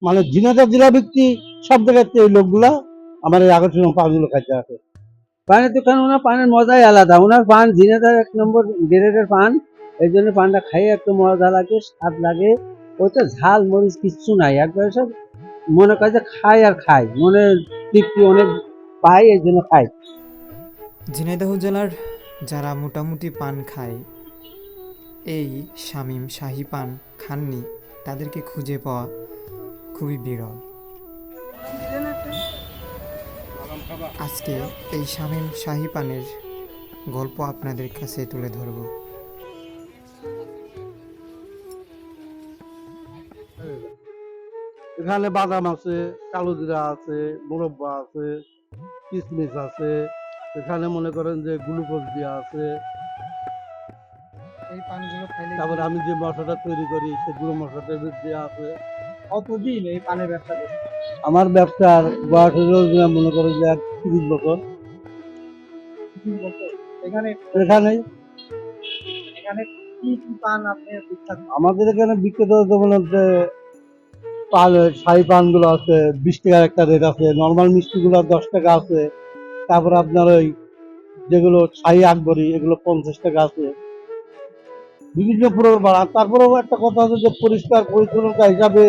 মানে ঝিনাইদহ জেলা ব্যক্তি সব জায়গাতে এই লোকগুলা আমার এই আকর্ষণীয় পানগুলো খাইতে আসে। পানের দোকান ওনার পানের মজাই আলাদা। ওনার পান ঝিনাইদহ 1 নম্বর গ্রেডের পান। এই জন্য পানটা খাইয়ে একটু মজা লাগে, স্বাদ লাগে। ওইটা ঝাল মরিচ কিচ্ছু নাই, একবারে সব মনে করে যে খাই আর খাই, মনে তৃপ্তি অনেক পাই, এই জন্য খাই। ঝিনাইদহ জেলার যারা মোটামুটি পান খায়, এই শামীম শাহী পান খাননি, তাদেরকে খুঁজে পাওয়া খুবই বিরল। আজকে এই শামীম শাহী পানের গল্প আপনাদের কাছে তুলে ধরব। এখানে বাদাম আছে, কালো জিরা আছে, মুরব্বা আছে, কিশমিশ আছে, এখানে মনে করেন যে গ্লুকোজ দেওয়া আছে। এই পানগুলো খাইলে তারপরে আমি যে মশলাটা তৈরি করি সেগুলো মশলাটা দেওয়া আছে। কতদিন এই পানের ব্যবসা করছেন? আমার ব্যবসার বয়স হলো মনে করেন যে 30 বছর। এখানে এখানে এখানে কি কি পান আপনি বিখ্যাত? আমাদের এখানে বিখ্যাত যেমন হচ্ছে পান, শাহী পানগুলো আছে 20 টাকার একটা রেট আছে, নর্মাল মিষ্টিগুলো 10 টাকা আছে। তারপরে আপনার ওই যেগুলো শাহী আকবরী এগুলো 50 টাকা আছে, বিভিন্ন প্রকার। আর তারপরেও একটা কথা আছে যে পরিষ্কার পরিচ্ছন্নতা হিসাবে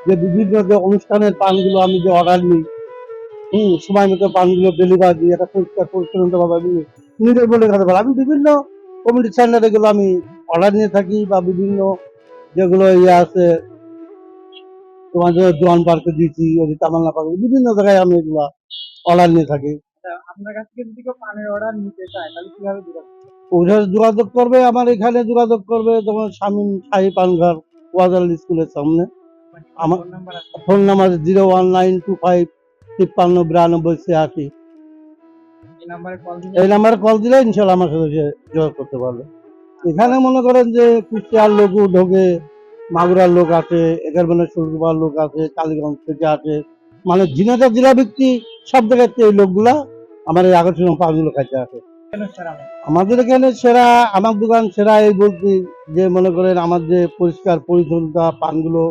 যে বিভিন্ন যে অনুষ্ঠানের পানগুলো আমি যে অর্ডার নিই, সময় মতো পানগুলো ডেলিভার দিই, একটা পরিষ্কার পরিচ্ছন্নতা ভাবে আমি নিজের বলে খেতে পারি। আমি বিভিন্ন কমিটি চ্যানেলে এগুলো আমি অর্ডার নিয়ে থাকি, বা বিভিন্ন যেগুলো ইয়ে আছে তোমার জন্য জোয়ান পার্কে দিয়েছি, ওই তামান্না পার্কে, বিভিন্ন জায়গায় আমি এগুলো অর্ডার নিয়ে থাকি। আপনার কাছ থেকে যদি কেউ পানের অর্ডার নিতে চায় তাহলে কিভাবে যোগাযোগ করবে? ওখানে যোগাযোগ করবে, আমার এখানে যোগাযোগ করবে, যেমন শামীম শাহী পানঘর ওয়াজার স্কুলের সামনে। আমার ফোন নাম্বার আছে? Phone number 01925539286। এই নাম্বারে কল দিলে এই নাম্বারে কল দিলে ইনশাল্লাহ আমার সাথে সে যোগাযোগ করতে পারবে। এখানে মনে করেন যে কুষ্টিয়ার লোক ঢোকে, মাগুরার লোক আছে, এখানে মানে সুরগুবার লোক আছে, কালীগঞ্জ থেকে আছে, মানে ঝিনাইদহ জেলা ব্যক্তি সব জায়গাতে এই লোকগুলা আমার এই আকর্ষণীয় পানগুলো খাইতে আসে। কেন স্যার আমার? আমাদের এখানে সেরা, আমার দোকান সেরা এই বলতে যে মনে করেন আমার যে পরিষ্কার পরিচ্ছন্নতা, পানগুলো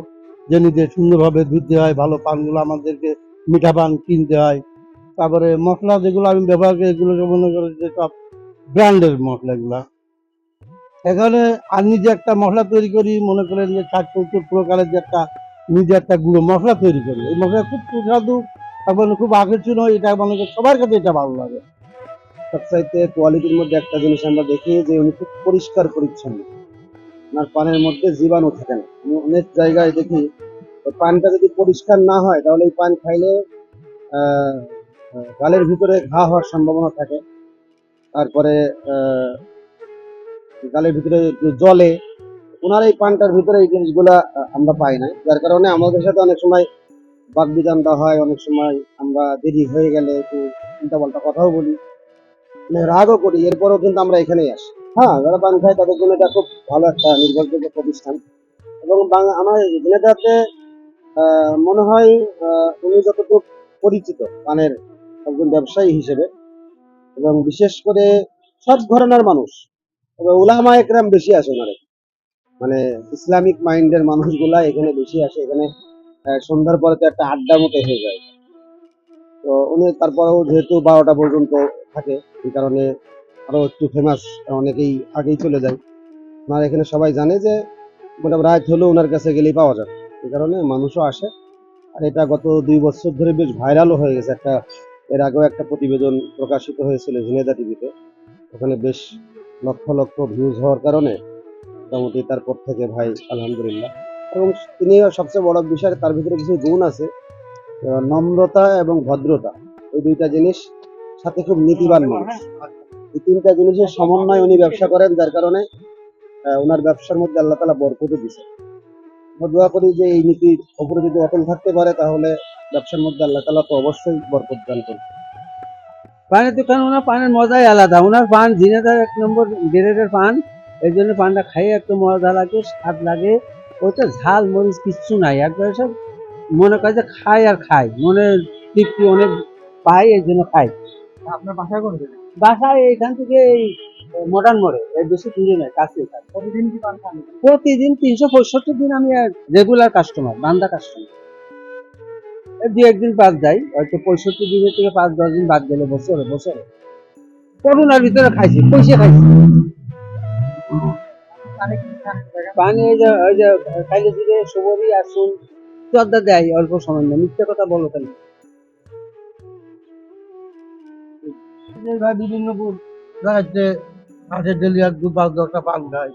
যে নিজে সুন্দরভাবে ধুতে হয়, ভালো পানগুলো আমাদেরকে মিঠা পান কিনতে হয়। তারপরে মশলা যেগুলো আমি ব্যবহার করি এগুলোকে মনে করেন যে সব ব্র্যান্ডের মশলাগুলা। এখানে আমি নিজে একটা মশলা তৈরি করি, মনে করেন যে 60-70 প্রকারের যে একটা নিজে একটা গুঁড়ো মশলা তৈরি করি। এই মশলা খুব সুস্বাদু, তারপরে খুব আকর্ষণীয়, এটা মনে করি সবার কাছে এটা ভালো লাগে। সবচাইতে কোয়ালিটির মধ্যে একটা জিনিস আমরা দেখি যে উনি খুব পরিষ্কার পরিচ্ছন্ন, ওনার পানের মধ্যে জীবাণু থাকে না। আমি অনেক জায়গায় দেখি ওই পানটা যদি পরিষ্কার না হয় তাহলে এই পান খাইলে আহ, গালের ভিতরে ঘা হওয়ার সম্ভাবনা থাকে। তারপরে আহ, গালের ভিতরে জলে, ওনার এই পানটার ভিতরে এই জিনিসগুলা আমরা পাই না, যার কারণে আমাদের সাথে অনেক সময় বাকবিতণ্ডা হয়, অনেক সময় আমরা দেরি হয়ে গেলে একটু উল্টাপাল্টা কথাও বলি, মানে রাগও করি, এরপরেও কিন্তু আমরা এখানেই আসি। হ্যাঁ, যারা পান খায় তাদের জন্য এটা খুব ভালো একটা নির্ভরযোগ্য প্রতিষ্ঠান। এবং আমার ঝিনাইদহতে মনে হয় উনি যতটুকু পরিচিত পানের একজন ব্যবসায়ী হিসেবে, এবং বিশেষ করে সব ঘরানার মানুষ, তবে উলামা একরাম বেশি আসে ওনারে, মানে ইসলামিক মাইন্ডের মানুষগুলা এখানে বেশি আসে। এখানে সন্ধ্যার পরে তো একটা আড্ডা মতো হয়ে যায়। তো উনি তারপরেও যেহেতু 12টা পর্যন্ত থাকে, এই কারণে আরো একটু ফেমাস, অনেকেই আগেই চলে যায়। ওনার এখানে সবাই জানে যে মোটামুটি রাত হলেও ওনার কাছে গেলেই পাওয়া যায়, এই কারণে মানুষও আসে। আর এটা গত 2 বছর ধরে বেশ ভাইরালও হয়ে গেছে। এর আগেও একটা প্রতিবেদন প্রকাশিত হয়েছিল ঝিনেদা টিভিতে, ওখানে বেশ লক্ষ লক্ষ ভিউজ হওয়ার কারণে মোটামুটি তারপর থেকে ভাই আলহামদুলিল্লাহ। এবং তিনি সবচেয়ে বড় বিষয়, তার ভিতরে কিছু গুণ আছে, নম্রতা এবং ভদ্রতা, এই দুইটা জিনিস, সাথে খুব নীতিবান মানুষ। এই তিনটা জিনিসের সমন্বয় উনি ব্যবসা করেন, যার কারণে ওনার ব্যবসার মধ্যে আল্লাহ তালা বরকত দিছে। আমরা দোয়া করি যে এই নীতির উপরে যদি অটল থাকতে পারে তাহলে ব্যবসার মধ্যে আল্লাহ তালা তো অবশ্যই বরকত দান করবে। পানের দোকান ওনার পানের মজাই আলাদা। ওনার পান ঝিনাইদহ 1 নম্বর গ্রেডের পান। এই জন্য পানটা খাইয়ে একটু মজা লাগে, স্বাদ লাগে। ওইটা ঝাল মরিচ কিচ্ছু নাই, একবারে সব মনে করে যে খাই আর খাই, মনে তৃপ্তি অনেক পাই, এই জন্য খাই। আপনার বাসায় কোন জায়গায়? বাসায় এইখান থেকে এই মডার্ন মোড়ে, এই বেশি দূরে নয়, কাছে। প্রতিদিন কি পান খান? প্রতিদিন 365 দিন আমি রেগুলার কাস্টমার, বান্দা কাস্টমার। দুই একদিন বাদ যায়, হয়তো 65 দিনের থেকে 5-10 দিন বাদ গেলে বছরে বছরে করোনার ভিতরে খাইছি, পয়সা খাইছি পানি। ওই যে খাইলে দিলে সবরই আসুন শ্রদ্ধা দেয় অল্প সময় না, মিথ্যা কথা বলো কেন? ভাই বিভিন্ন জায়গাতে হাটের ডেলি 1-2-5-10টা পান খায়।